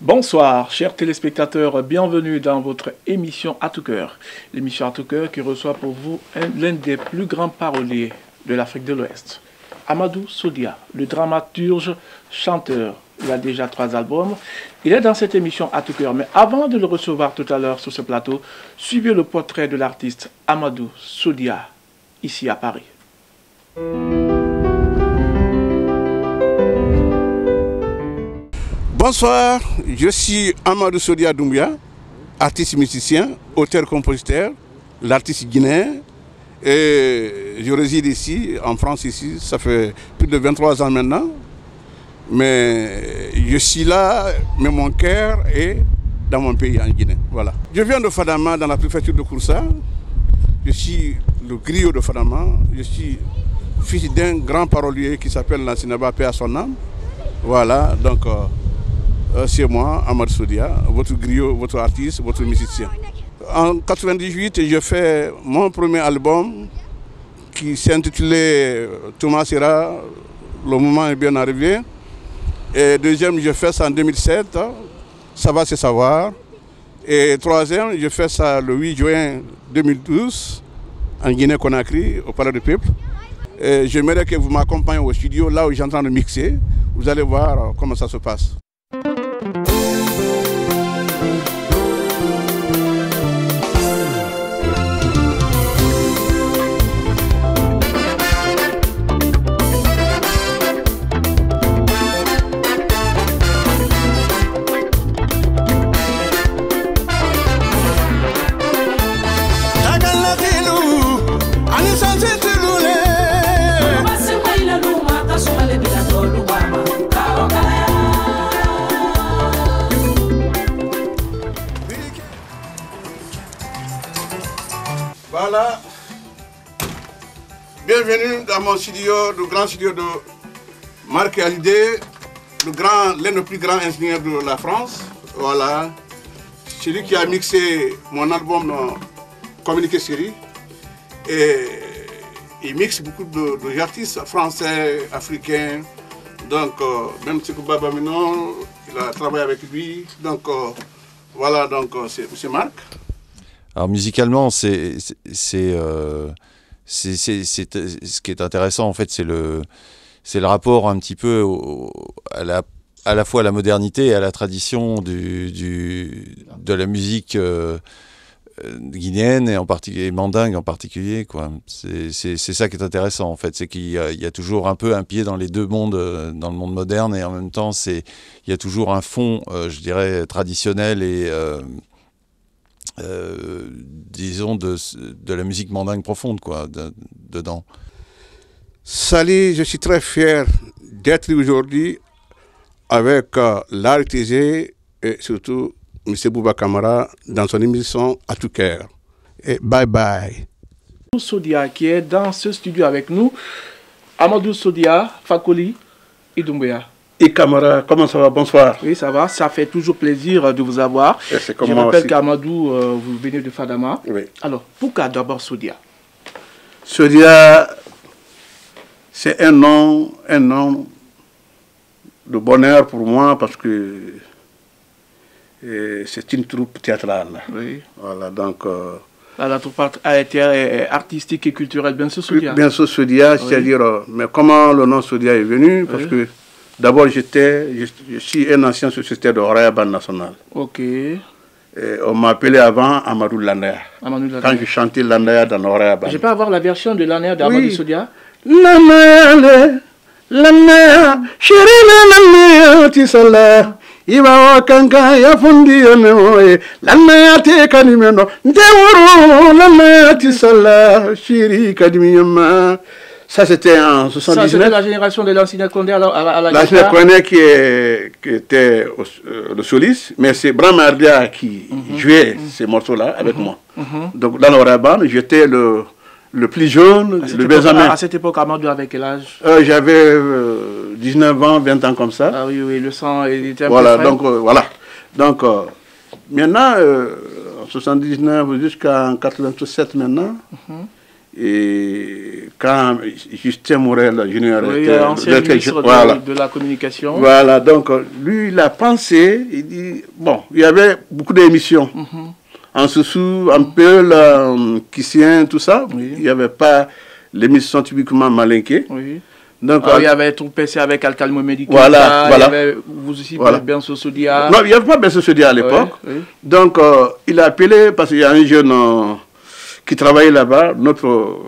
Bonsoir, chers téléspectateurs, bienvenue dans votre émission À tout cœur. L'émission À tout cœur qui reçoit pour vous l'un des plus grands paroliers de l'Afrique de l'Ouest. Amadou Soudia, le dramaturge, chanteur. Il a déjà 3 albums. Il est dans cette émission À tout cœur. Mais avant de le recevoir tout à l'heure sur ce plateau, suivez le portrait de l'artiste Amadou Soudia, ici à Paris. Bonsoir, je suis Amadou Soudia Doumbia, artiste musicien, auteur-compositeur, l'artiste guinéen. Et je réside ici, en France, ici, ça fait plus de 23 ans maintenant. Mais je suis là, mais mon cœur est dans mon pays, en Guinée. Voilà. Je viens de Fadama, dans la préfecture de Kouroussa. Je suis le griot de Fadama. Je suis fils d'un grand parolier qui s'appelle Nansinaba, paix à son âme. Voilà, donc... c'est moi, Amadou Soudia, votre griot, votre artiste, votre musicien. En 1998, j'ai fait mon premier album qui s'intitulait Thomas Sera, le moment est bien arrivé. Et deuxième, j'ai fait ça en 2007, Ça va se savoir. Et troisième, j'ai fait ça le 8 juin 2012, en Guinée-Conakry, au Palais du Peuple. Et j'aimerais que vous m'accompagniez au studio, là où j'ai en train de mixer. Vous allez voir comment ça se passe. Voilà, bienvenue dans mon studio, le grand studio de Marc Hallyday, l'un des plus grands ingénieurs de la France. Voilà, c'est lui qui a mixé mon album Communiqué Série. Et il mixe beaucoup d'artistes français, africains. Donc, même si Baba Minon, il a travaillé avec lui. Donc, voilà, donc c'est Marc. Alors musicalement, ce qui est intéressant en fait, c'est le rapport un petit peu à la fois à la modernité et à la tradition de la musique guinéenne et en particulier mandingue en particulier, quoi. C'est ça qui est intéressant en fait, c'est qu'il y a toujours un peu un pied dans les deux mondes, dans le monde moderne, et en même temps il y a toujours un fond, je dirais, traditionnel et disons de la musique mandingue profonde, quoi, dedans. Salut, je suis très fier d'être aujourd'hui avec l'ARTG et surtout M. Bouba Camara dans son émission À tout cœur. Et bye bye. Amadou Soudia qui est dans ce studio avec nous. Amadou Soudia, Fakoli et Doumbia. Et Camara, comment ça va? Bonsoir. Oui, ça va. Ça fait toujours plaisir de vous avoir. Je rappelle qu'Amadou, vous venez de Fadama. Oui. Alors, pourquoi d'abord Soudia? Soudia, c'est un nom de bonheur pour moi parce que c'est une troupe théâtrale. Oui. Voilà, donc... la troupe artistique et culturelle, bien sûr Soudia. Bien sûr Soudia, c'est-à-dire... mais comment le nom Soudia est venu? Parce que d'abord, je suis un ancien sociétaire de Horaya Band National. Ok. Et on m'appelait avant Amadou Landaya. Quand je chantais Landaya dans Horaya Band. Je peux avoir la version de Landaya d'Amadou Soudia? Landaya, chérie Landaya, tu sais là. Iba wakanga ya fundi yonemoe Landaya te kanimeno Ndeworo Landaya ti sais là. Chérie kadimiyama Ça, c'était en Ça, 79. c'était la génération de l'ancien Condé à la L'ancien guitare. Condé qui était le soliste, mais c'est Brahma Ardia qui jouait ces morceaux-là avec moi. Donc, dans le band, j'étais le plus jeune, le Benjamin. À cette époque, Amadou avait quel âge? J'avais 19 ans, 20 ans comme ça. Ah oui, oui, le sang il était un Voilà, peu frais. donc voilà. Donc, maintenant, en 79 jusqu'en 87 maintenant, et quand Justin Morel Junior Oui, était ancien ministre voilà. de la communication. Voilà, donc lui, il a pensé, il dit, bon, il y avait beaucoup d'émissions. En Soussou, en Peul, en Kissien, tout ça. Oui. Il n'y avait pas l'émission typiquement malinquée. Oui. Donc, Alors, il y avait tout PC avec Alcal Momedi. Voilà, Il y avait vous aussi, Voilà. bien Sodia. non, il n'y avait pas Benso Sodia à l'époque. Oui, oui. Donc, il a appelé, parce qu'il y a un jeune qui travaillait là-bas, notre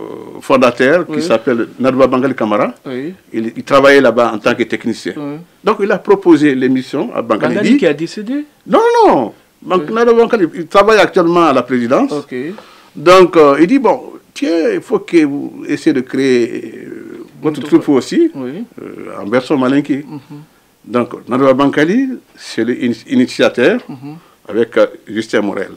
fondateur, qui Oui. s'appelle Nadwa Bangali Kamara. Oui. Il travaillait là-bas en tant que technicien. Oui. Donc, il a proposé l'émission à Bangali. Bangali qui a décédé. Non, non, non. Nadwa Bangali, il travaille actuellement à la présidence. Ok. Donc, il dit, bon, tiens, il faut que vous essayez de créer votre troupe aussi, Oui. en version malinké. Donc, Nadwa Bankali, c'est l'initiateur, avec Justin Morel.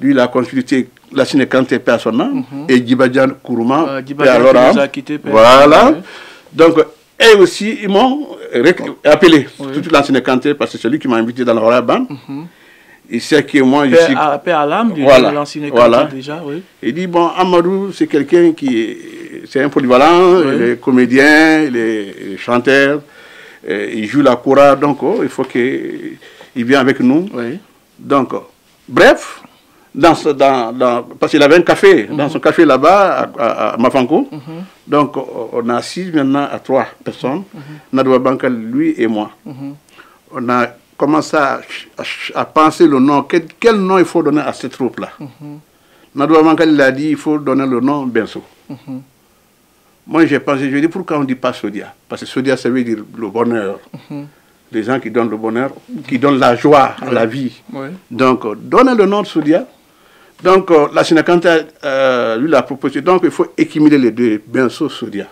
Lui, il a consulté la Kanté Persona et Djibadjan Kourouma. Djibadjan qui nous a quittés. Voilà. Oui. Donc, et aussi, ils m'ont appelé, toute la Kanté, parce que c'est lui qui m'a invité dans la Hora Band. Il sait que moi, je suis... Père à l'âme, Voilà. de l'ancien Voilà. déjà, oui. Il dit, bon, Amadou, c'est quelqu'un c'est un polyvalent, il est comédien, il est chanteur, il joue la kora, donc il faut qu'il vienne avec nous. Oui. Donc, bref, parce qu'il avait un café, dans son café là-bas, à Mafanko. Donc, on a assis maintenant à 3 personnes, Nadwa Bankal, lui et moi. On a commencé à penser le nom, quel nom il faut donner à cette troupe-là. Nadwa Bankal, il a dit, il faut donner le nom Benso. Moi, j'ai pensé, je lui ai dit, pourquoi on ne dit pas Sodia? Parce que Sodia, ça veut dire le bonheur. Les gens qui donnent le bonheur, qui donnent la joie à la vie. Oui. Donc, donnez le nom de Sodia. Donc, la Sinakanta, lui, l'a proposé. Donc, il faut équilibrer les deux, Benso, Sodia.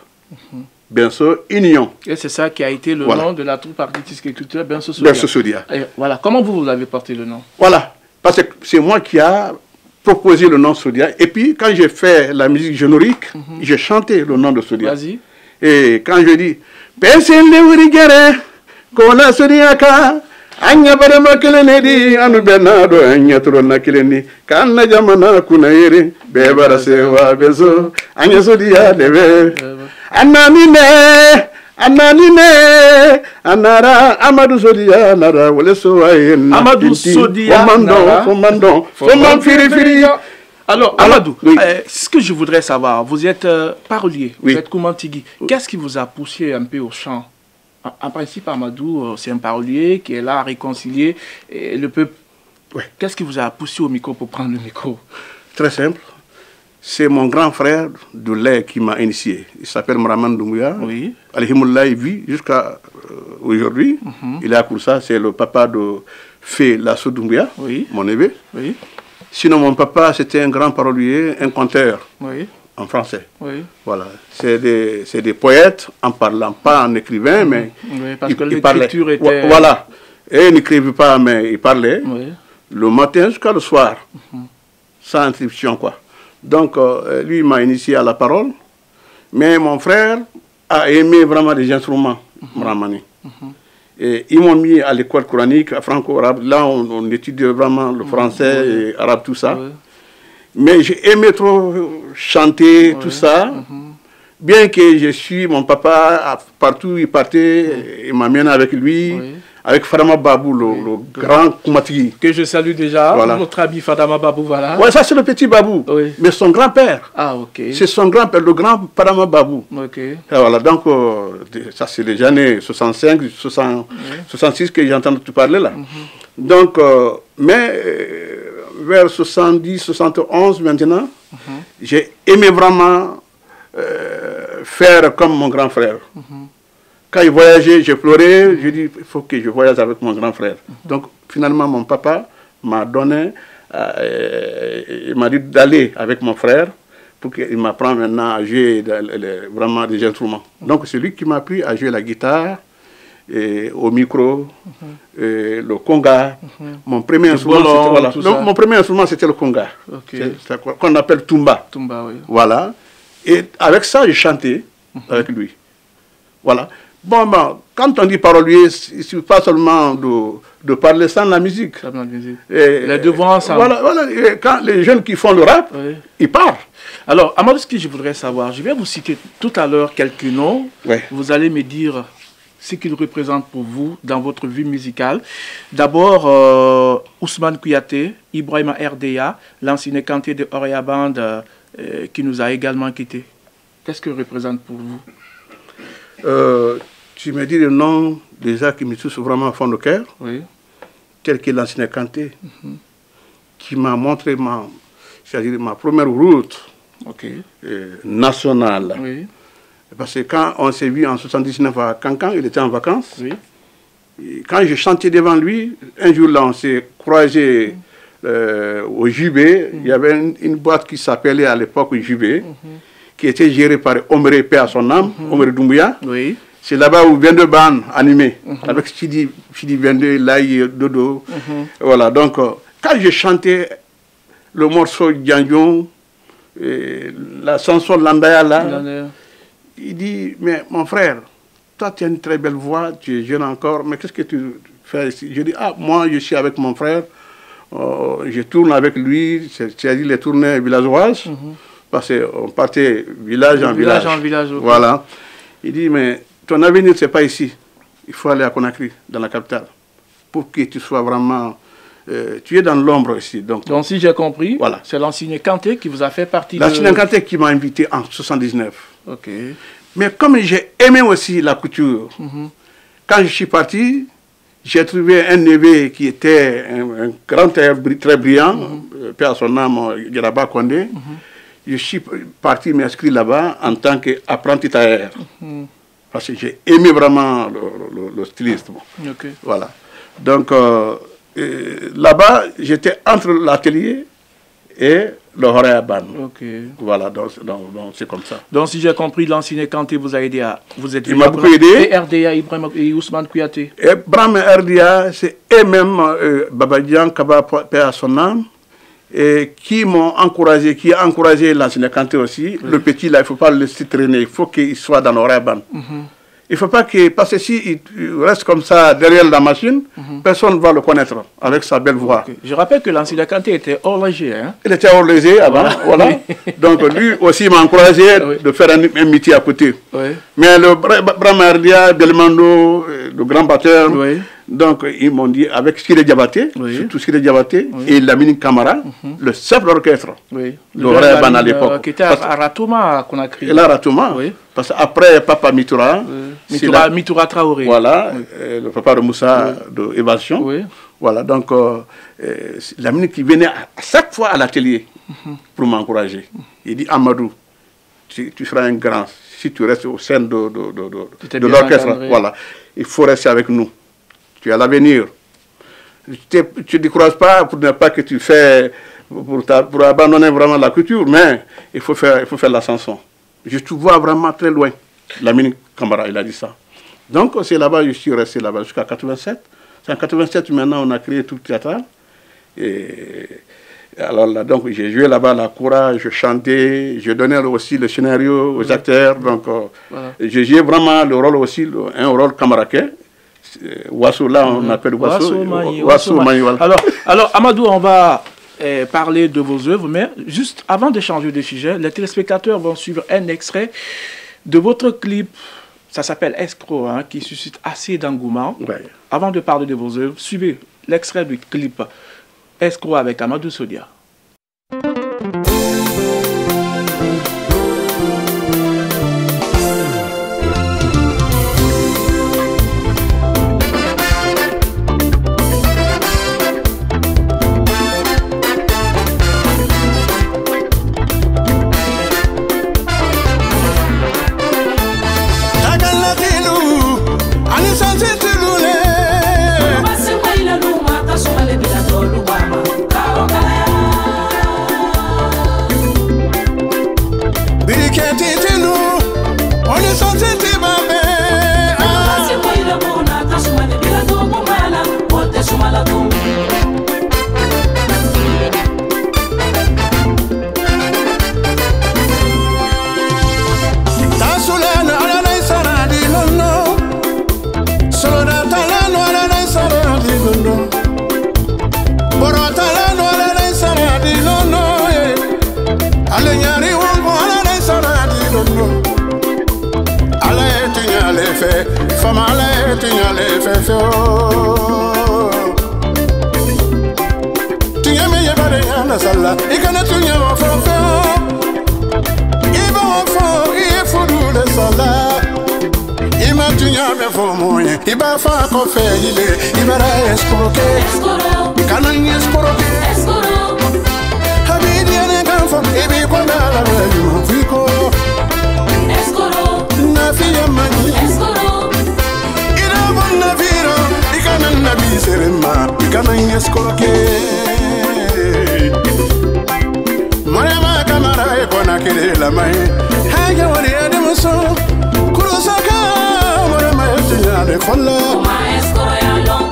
Benso, Union. Et c'est ça qui a été le Voilà. nom de la troupe artistique et culturelle Benso Sodia. Benso, Sodia. Et voilà. Comment vous avez porté le nom? Voilà. Parce que c'est moi qui a proposé le nom Sodia. Et puis, quand j'ai fait la musique générique, j'ai chanté le nom de Sodia. Vas-y. Et quand je dis, Personne ne rigere, Kona Sodiaka, Anya Barama Kelenedi, Anu Bernardo, Anya Trona Keleni, Kana Jamana Kunairi, Bebara Sewa Bezo, Anya Sodia Deve, Ananine, Anara, Amadou Sodia, Nara, Woleso Ayen, Amadou Sodia, Fomandon, Fomand Firi. Alors, Voilà. Amadou, Oui. ce que je voudrais savoir, vous êtes parolier, Oui. vous êtes Koumantigui. Qu'est-ce qui vous a poussé un peu au chant? En principe, Amadou, c'est un parolier qui est là à réconcilier le peuple. Ouais. Qu'est-ce qui vous a poussé au micro pour prendre le micro? Très simple. C'est mon grand frère de lait qui m'a initié. Il s'appelle Mraman Doumbouya. Oui. Alhamdoulilah, il vit jusqu'à aujourd'hui. Il est à Koussa, c'est le papa de Fé Lasso Doumbouya, Oui. mon neveu. Oui. Sinon, mon papa, c'était un grand parolier, un conteur Oui. en français. Oui. Voilà. C'est des poètes en parlant, pas en écrivain, mais Oui, parce que il parlait. l'écriture était... Voilà. Et il n'écrivait pas, mais il parlait. Oui. Le matin jusqu'à le soir, sans interruption, quoi. Donc, lui, il m'a initié à la parole. Mais mon frère a aimé vraiment les instruments brahmani. Et ils m'ont mis à l'école coranique, franco-arabe. Là, on étudie vraiment le français et arabe, tout ça. Oui. Mais j'ai aimé trop chanter, tout ça. Bien que je suis, mon papa, partout où il partait, il m'amène avec lui. Oui. Avec Fadama Babou, le grand Koumatigi. Que je salue déjà, Voilà. notre ami Fadama Babou, voilà. Ouais, ça c'est le petit Babou. Oui. Mais son grand-père, Ah, ok. c'est son grand-père, le grand Fadama Babou. Ok. Et voilà, donc ça c'est les années 65, 66 que j'entends te parler là. Donc, vers 70, 71 maintenant, j'ai aimé vraiment faire comme mon grand frère. Quand il voyageait, j'ai pleuré, j'ai dit, il faut que je voyage avec mon grand frère. Donc, finalement, mon papa m'a donné, il m'a dit d'aller avec mon frère pour qu'il m'apprenne maintenant à jouer vraiment des instruments. Donc c'est lui qui m'a appris à jouer la guitare, et au micro, et le conga. Mon premier instrument, c'était le conga, qu'on appelle tumba. Tumba, oui. Voilà. Et avec ça, j'ai chanté avec lui. Voilà. Bon, quand on dit parolier, il ne suffit pas seulement de parler sans la musique. Les deux voix ensemble. Voilà. Et quand les jeunes qui font le rap, ils parlent. Alors, Amadou, ce que je voudrais savoir, je vais vous citer tout à l'heure quelques noms. Vous allez me dire ce qu'ils représentent pour vous dans votre vie musicale. D'abord, Ousmane Kouyaté, Ibrahima RDA, l'ancien canté de Orea Band qui nous a également quittés. Qu'est-ce que représente pour vous? Tu me dis le nom des arts qui me touchent vraiment au fond du cœur, tel que l'ancien canté, qui m'a montré ma première route nationale. Parce que quand on s'est vu en 79 à Cancan, il était en vacances. Et quand je chantais devant lui, un jour là, on s'est croisé au Jubé. Il y avait une boîte qui s'appelait à l'époque Jubé, qui était gérée par Omre, paix à son âme, Omre Doumbouya. C'est là-bas où 22 bandes animées, avec Chidi 22, Laï, Dodo. Voilà, donc quand je chantais le morceau Djanjon, la chanson Landaya là, il dit, mais mon frère, toi tu as une très belle voix, tu es jeune encore, mais qu'est-ce que tu fais ici? Je dis, moi je suis avec mon frère, je tourne avec lui, c'est-à-dire les tournées villageoises, parce qu'on partait village en village. Voilà. Il dit, mais ton avenir, c'est pas ici. Il faut aller à Conakry, dans la capitale, pour que tu sois vraiment... tu es dans l'ombre ici. Donc si j'ai compris, c'est l'ancien Kanté qui vous a fait partie de... L'ancien Kanté qui m'a invité en 79. Mais comme j'ai aimé aussi la couture, quand je suis parti, j'ai trouvé un neveu qui était un grand tailleur très brillant, paix à son âme, Yaraba Kondé. Je suis parti m'inscrire là-bas en tant qu'apprenti tailleur. Parce que j'ai aimé vraiment le stylisme. Voilà. Donc, là-bas, j'étais entre l'atelier et le Horea Band. Voilà, donc c'est comme ça. Donc, si j'ai compris, l'ancien Kanté vous a aidé à... Il m'a beaucoup aidé. Et RDA, Ibrahim et Ousmane Kouyaté. Ibrahim et RDA, c'est eux-mêmes, Babadian, Kaba, paix à son âme, et qui m'ont encouragé, qui a encouragé l'ancien Kanté aussi. Le petit, là, il ne faut pas le laisser traîner, il faut qu'il soit dans le Horea Band. Il ne faut pas que, parce que s'il reste comme ça derrière la machine, personne ne va le connaître avec sa belle voix. Je rappelle que l'ancien Kanté était horloger. Il était horloger avant, voilà. Donc lui aussi m'a encouragé de faire un métier à côté. Mais le Bramardia, Belmando, le grand batteur, donc ils m'ont dit, avec Siré Diabaté, surtout Siré Diabaté, et Lamine Camara, le chef d'orchestre, le Horea Band à l'époque. Qui était à Ratouma, à Conakry. Et là, Ratouma, parce qu'après Papa Mitoura, Mitoura Traoré. Voilà, le papa de Moussa de Évasion. Voilà, donc Lamine qui venait à chaque fois à l'atelier pour m'encourager. Il dit, Amadou, tu seras un grand si tu restes au sein de l'orchestre. Voilà, il faut rester avec nous. Tu as l'avenir. Tu ne décourages pas pour ne pas que tu fais, pour abandonner vraiment la culture, mais il faut faire la chanson. Je te vois vraiment très loin. Lamine Camara, il a dit ça. Donc c'est là-bas, je suis resté là-bas jusqu'à 87. C'est en 87 maintenant on a créé tout le théâtre. Et alors là, donc j'ai joué là-bas la coura, je chantais, je donnais aussi le scénario aux acteurs. Donc j'ai joué vraiment le rôle aussi, un rôle camaraquais. Wasso, là on appelle Wasso. Wasso Mani. Alors Amadou, on va parler de vos œuvres, mais juste avant de changer de sujet, les téléspectateurs vont suivre un extrait de votre clip. Ça s'appelle Escroc, qui suscite assez d'engouement. Avant de parler de vos œuvres, suivez l'extrait du clip Escroc avec Amadou Sodia. Karo kaya famale tinyale fefo tinyame yebare yana sala ikana tunyawa fefo iba fo ifudu le sala ima tunyame fo moye iba fa ko fe ile ibara escroque kana escroque habidi ene kanfo ibi kwanda la mafiko na fiya mani ina bonna viro ikana nabi serema ikana escroque Marema kamara e kona kele la mai haja wali adamso kurosaka marema tinya de folla ma escoro ya long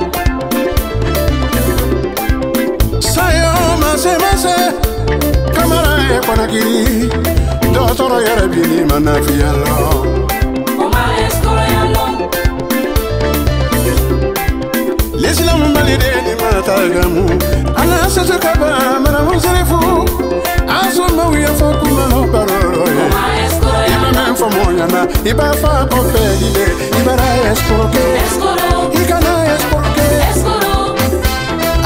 sayo mase kamara e kona kiri do toro yara bini manafi Allah ma escoro ya long l'islam balide ni mata gamu ana sasa kaba mana musrifu asoma wiya fo kuma no baroro ima men fo moyana iba fa ko pedile ibara escroque ikana escroque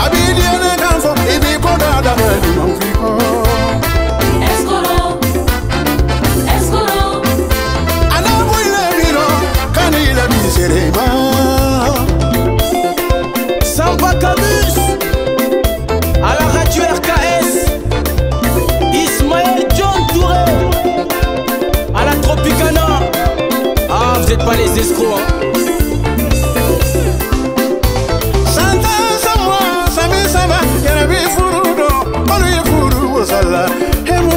abidi ene danfo ibi ko dada ni mafiko escoro ana boyle miro kanila biserema Samba Camus à la radio RKS, Ismaël John Touré à la Tropicana. Ah, vous n'êtes pas les escrocs, hein. Santa Samoa, Sami Sama, Yanabi Furudo, Oluye Furu, Sala, Hemo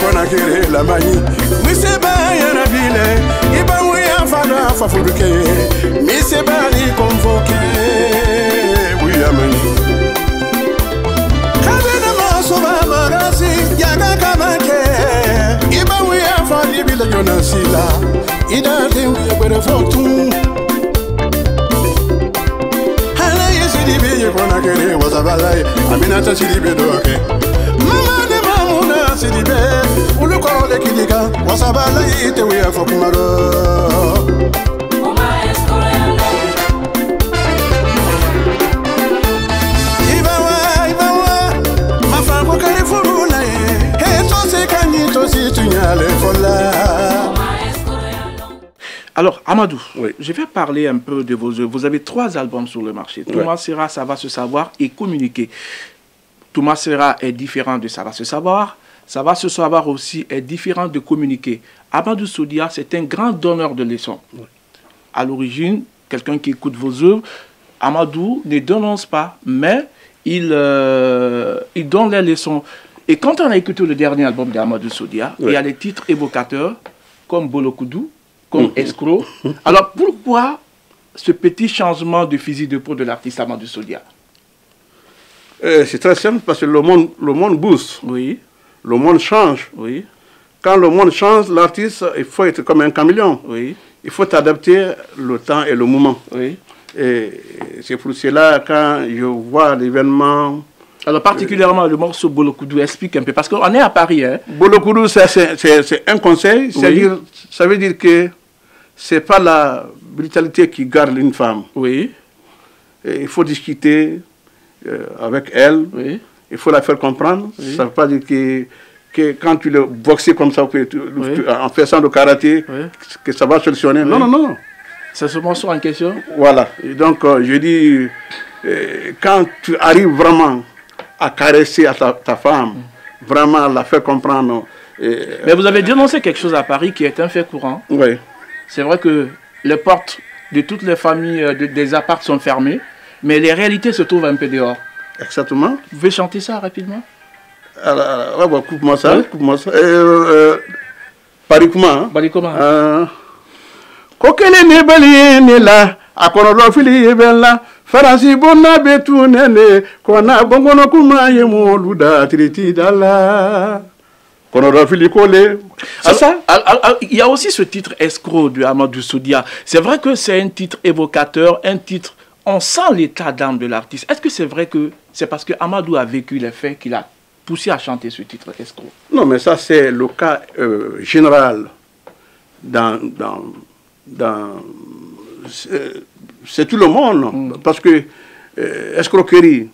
Kona kere la mani miseba yana bile ibamu ya fada fafuruke miseba ni convoqué buya mani kabena masoba marasi yaga kamake ibamu ya fadi bile jonasila idate uye kwere fotu hala yesidi beye kona kere wasabalai aminata chiribe doke mama sidibe ulu korole kidika wasabala ite wiya fokumaro oma escoro yalo ibawa mafango kare furula he to se kanyi to si tunyale fola. Alors, Amadou, oui. Je vais parler un peu de vos œuvres. Vous avez 3 albums sur le marché. Thomas Serra, Ça va se savoir et Communiquer. Thomas Serra est différent de Ça va se savoir. Ça va se savoir aussi est différent de Communiquer. Amadou Soudia, c'est un grand donneur de leçons. Oui. À l'origine, quelqu'un qui écoute vos œuvres, Amadou ne dénonce pas, mais il donne les leçons. Et quand on a écouté le dernier album d'Amadou Soudia, il y a des titres évocateurs comme Bolokoudou, comme Escroc. Alors pourquoi ce petit changement de fusil de peau de l'artiste Amadou Soudia? C'est très simple parce que le monde bouge. Oui. Le monde change. Oui. Quand le monde change, l'artiste, il faut être comme un caméléon. Oui. Il faut adapter le temps et le moment. Oui. Et c'est pour cela, quand je vois l'événement... Alors, particulièrement le morceau Bolokoudou, explique un peu. Parce qu'on est à Paris. Hein. Bolokoudou, c'est un conseil. Oui. Ça veut dire que ce n'est pas la brutalité qui garde une femme. Oui. Et il faut discuter avec elle. Oui. Il faut la faire comprendre. Oui. Ça ne veut pas dire que quand tu le boxes comme ça, en faisant le karaté, que ça va solutionner. Oui. Non, non, non. C'est ce morceau en question. Voilà. Et donc, je dis, quand tu arrives vraiment à caresser à ta femme, vraiment à la faire comprendre. Mais vous avez dénoncé quelque chose à Paris qui est un fait courant. Oui. C'est vrai que les portes de toutes les familles des apparts sont fermées, mais les réalités se trouvent un peu dehors. Exactement. Vous pouvez chanter ça rapidement? Alors, coupe-moi ça. Coupe-moi ça. Paris comment? Paris comment? Kokele ne bali ne la akono fili bella farasi bonna betu nene kona bongono kuma ye moluda triti dala kono fili kole. Il y a aussi ce titre Escroc de Amadou Soudia. C'est vrai que c'est un titre évocateur, un titre on sent l'état d'âme de l'artiste. Est-ce que c'est vrai que c'est parce que Amadou a vécu les faits qu'il a poussé à chanter ce titre, Escroc? Non, mais ça, c'est le cas général. C'est tout le monde. Parce que escroquerie,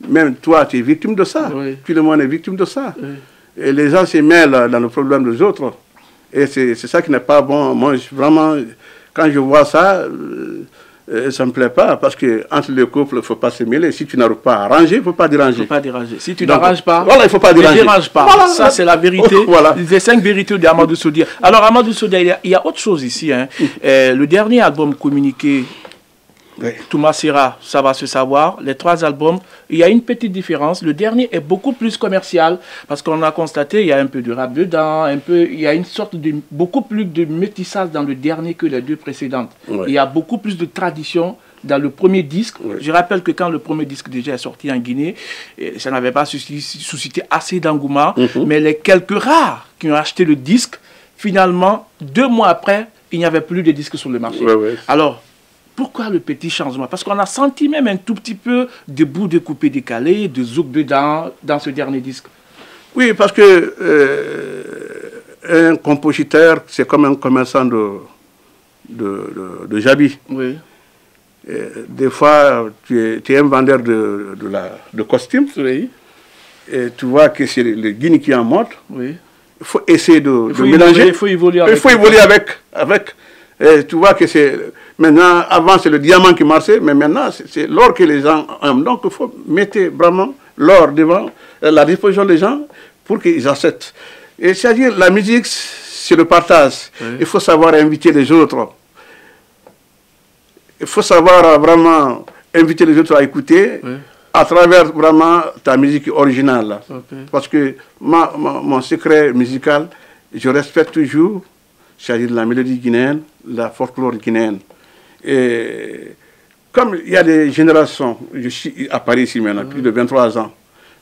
même toi, tu es victime de ça. Oui. Tout le monde est victime de ça. Oui. Et les gens se mêlent dans le problème des autres. Et c'est ça qui n'est pas bon. Moi, vraiment, quand je vois ça, ça ne me plaît pas. Parce qu'entre les couples, il ne faut pas se mêler. Si tu n'arrives pas à arranger, il ne faut pas déranger. Il ne faut pas déranger. Si tu n'arranges pas, voilà, il ne faut pas déranger. Ne dérange pas. Voilà, ça, c'est la vérité. Voilà. Les 5 vérités d'Amadou Sodia. Alors, Amadou Sodia, il y a autre chose ici. Hein. Le dernier album communiqué, Oui. Touma Sera, ça va se savoir. Les 3 albums, il y a une petite différence. Le dernier est beaucoup plus commercial parce qu'on a constaté il y a un peu de rap dedans, il y a une sorte de beaucoup plus de métissage dans le dernier que les 2 précédentes. Oui. Il y a beaucoup plus de tradition dans le premier disque. Oui. Je rappelle que quand le premier disque déjà est sorti en Guinée, ça n'avait pas suscité assez d'engouement, mais les quelques rares qui ont acheté le disque, finalement, 2 mois après, il n'y avait plus de disques sur le marché. Oui, oui. Alors, pourquoi le petit changement? Parce qu'on a senti même un tout petit peu de bouts découpés décalés, de zouk dedans, dans ce dernier disque. Oui, parce que un compositeur, c'est comme un commerçant de Jabi. Oui. Des fois, tu es un vendeur de costumes. Oui. Et tu vois que c'est le Guinée qui est en mode. Oui. Il faut essayer de mélanger. Il faut évoluer avec. Il faut évoluer avec. Et tu vois que c'est... Maintenant, avant, c'est le diamant qui marchait, mais maintenant, c'est l'or que les gens aiment. Donc, il faut mettre vraiment l'or devant la disposition des gens pour qu'ils acceptent. Et c'est-à-dire, la musique, c'est le partage. Oui. Il faut savoir inviter les autres. Il faut savoir vraiment inviter les autres à écouter à travers vraiment ta musique originale. Okay. Parce que mon secret musical, je respecte toujours, c'est-à-dire la mélodie guinéenne, la folklore guinéenne. Et comme il y a des générations, je suis à Paris ici maintenant, plus de 23 ans.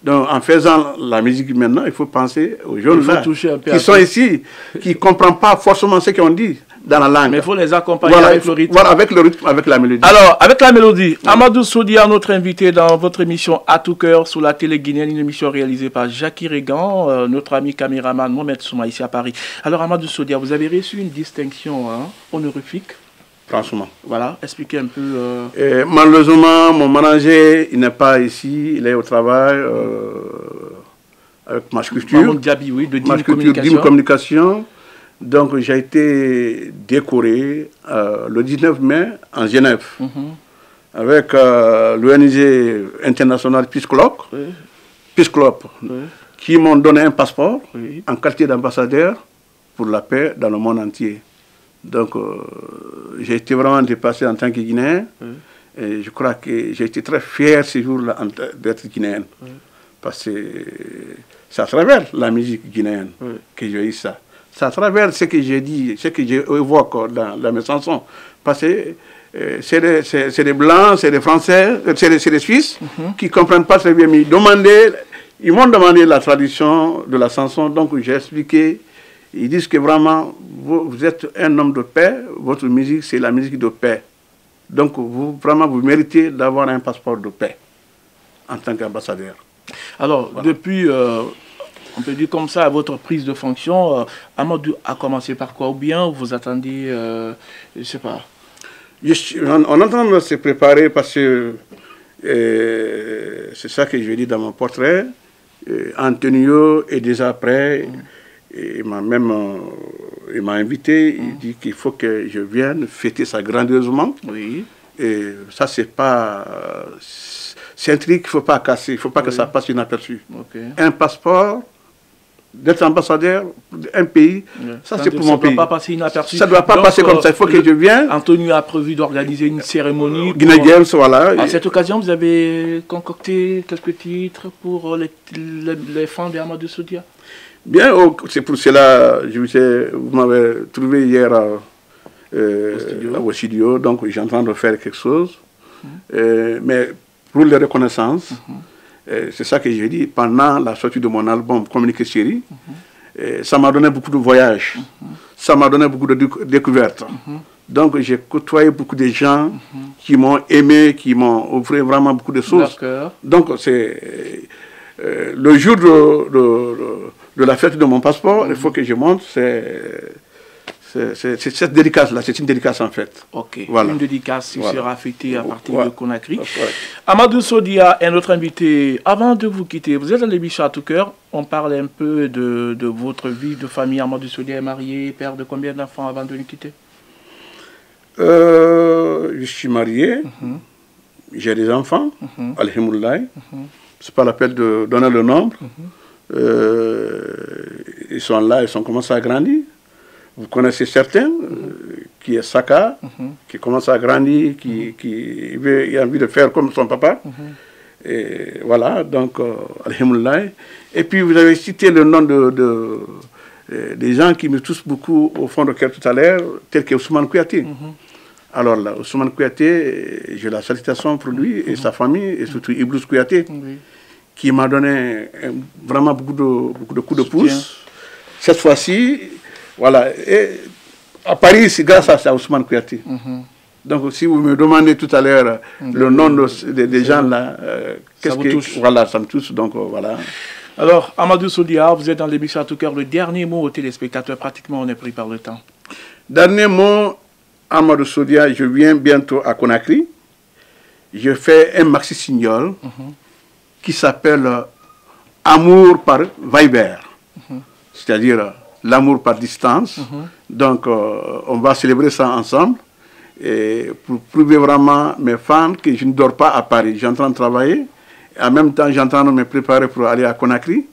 Donc en faisant la musique maintenant, il faut penser aux jeunes là, qui sont ici, qui ne comprennent pas forcément ce qu'on dit dans la langue. Mais il faut les accompagner avec le rythme. Voilà, avec le rythme, avec la mélodie. Alors, avec la mélodie, Amadou Sodia, notre invité dans votre émission À tout cœur sur la télé guinéenne, une émission réalisée par Jackie Regan, notre ami caméraman Mohamed Souma ici à Paris. Alors Amadou Sodia, vous avez reçu une distinction honorifique. Franchement. Voilà, expliquez un peu. Malheureusement, mon manager, il n'est pas ici, il est au travail avec Match Culture. Mahmoud Diaby, oui, de Dim Communication. Donc j'ai été décoré le 19 mai en Genève avec l'ONG internationale Peace Club, qui m'ont donné un passeport en qualité d'ambassadeur pour la paix dans le monde entier. Donc j'ai été vraiment dépassé en tant que Guinéen et je crois que j'ai été très fier ce jour-là d'être Guinéen parce que c'est à travers la musique guinéenne que j'ai eu ça. C'est à travers ce que j'ai dit, ce que j'évoque dans mes chansons. Parce que c'est des Blancs, c'est des Français, c'est des Suisses qui ne comprennent pas très bien. Mais ils m'ont demandé la traduction de la chanson, donc j'ai expliqué. Ils disent que vraiment, vous êtes un homme de paix, votre musique, c'est la musique de paix. Donc, vous méritez d'avoir un passeport de paix en tant qu'ambassadeur. Alors, voilà. Depuis... on peut dire comme ça, à votre prise de fonction, Amadou a commencé par quoi? Ou bien vous attendiez, je ne sais pas. On est en train de se préparer parce que c'est ça que je dis dans mon portrait. Antonio est déjà prêt. Il m'a invité, il dit qu'il faut que je vienne fêter ça grandiosement. Oui. Et ça, c'est pas... C'est un truc qu'il ne faut pas casser, il ne faut pas que ça passe inaperçu. Okay. Un passeport, d'être ambassadeur d'un pays, ça c'est pour mon pays. Ça ne doit pas passer inaperçu. Ça ne doit pas passer comme ça, il faut que je vienne. Antonio a prévu d'organiser une cérémonie. Guinée Games, voilà. À cette occasion, vous avez concocté quelques titres pour les fans d'Amadou Sodia? Bien, c'est pour cela, vous m'avez trouvé hier au studio, donc j'ai en train de faire quelque chose. Mais pour les reconnaissances, c'est ça que j'ai dit pendant la sortie de mon album Communiqué Chéri, ça m'a donné beaucoup de voyages, ça m'a donné beaucoup de découvertes. Donc j'ai côtoyé beaucoup de gens qui m'ont aimé, qui m'ont offert vraiment beaucoup de choses. Donc c'est le jour de la fête de mon passeport, il faut que je montre, c'est cette dédicace-là, c'est une dédicace en fait. Ok, voilà. Une dédicace qui sera affectée à partir de Conakry. Ouais. Amadou Sodia est notre invité. Avant de vous quitter, vous êtes dans l'émission À Tout Cœur. On parle un peu de votre vie de famille. Amadou Sodia est marié, père de combien d'enfants avant de nous quitter? Je suis marié, j'ai des enfants, alhamdoulilah. C'est pas la peine de donner le nombre. Ils sont là, ils ont commencé à grandir. Vous connaissez certains, qui est Saka, qui commence à grandir, qui a envie de faire comme son papa. Et voilà, donc, alhamdoulilah. Et puis vous avez cité le nom des gens qui me touchent beaucoup au fond de cœur tout à l'heure, tel que Ousmane Kouyaté. Alors là, Ousmane Kouyaté, j'ai la salutation pour lui et sa famille, et surtout Iblous Kouyaté, qui m'a donné vraiment beaucoup de coups de pouce. Cette fois-ci, voilà. Et à Paris, c'est grâce à Ousmane Kouyaté. Donc, si vous me demandez tout à l'heure le nom des gens là, ça vous touche. Voilà, ça me touche. Donc, voilà. Alors, Amadou Sodia, vous êtes dans l'émission À Tout Cœur. Le dernier mot aux téléspectateurs, pratiquement, on est pris par le temps. Dernier mot, Amadou Sodia, je viens bientôt à Conakry. Je fais un maxi-signol qui s'appelle Amour par Viber. C'est-à-dire l'amour par distance. Donc, on va célébrer ça ensemble. Et pour prouver vraiment mes fans que je ne dors pas à Paris. Je suis en train de travailler. Et en même temps, je suis en train de me préparer pour aller à Conakry.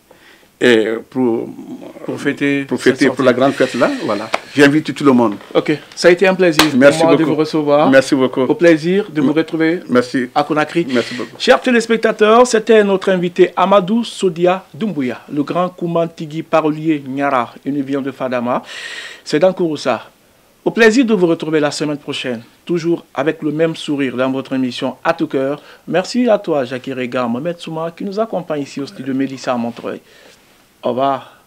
Et pour fêter pour la grande fête là. Voilà. J'invite tout le monde. Ok. Ça a été un plaisir pour moi de vous recevoir. Merci beaucoup. Au plaisir de vous retrouver à Conakry. Merci beaucoup. Chers téléspectateurs, c'était notre invité Amadou Sodia Doumbouya, le grand Koumantigi parolier Nyara, une viande de Fadama. C'est dans Kouroussa. Au plaisir de vous retrouver la semaine prochaine, toujours avec le même sourire dans votre émission À Tout Cœur. Merci à toi, Jackie Rega, Mohamed Souma, qui nous accompagne ici au studio Mélissa à Montreuil. Au revoir.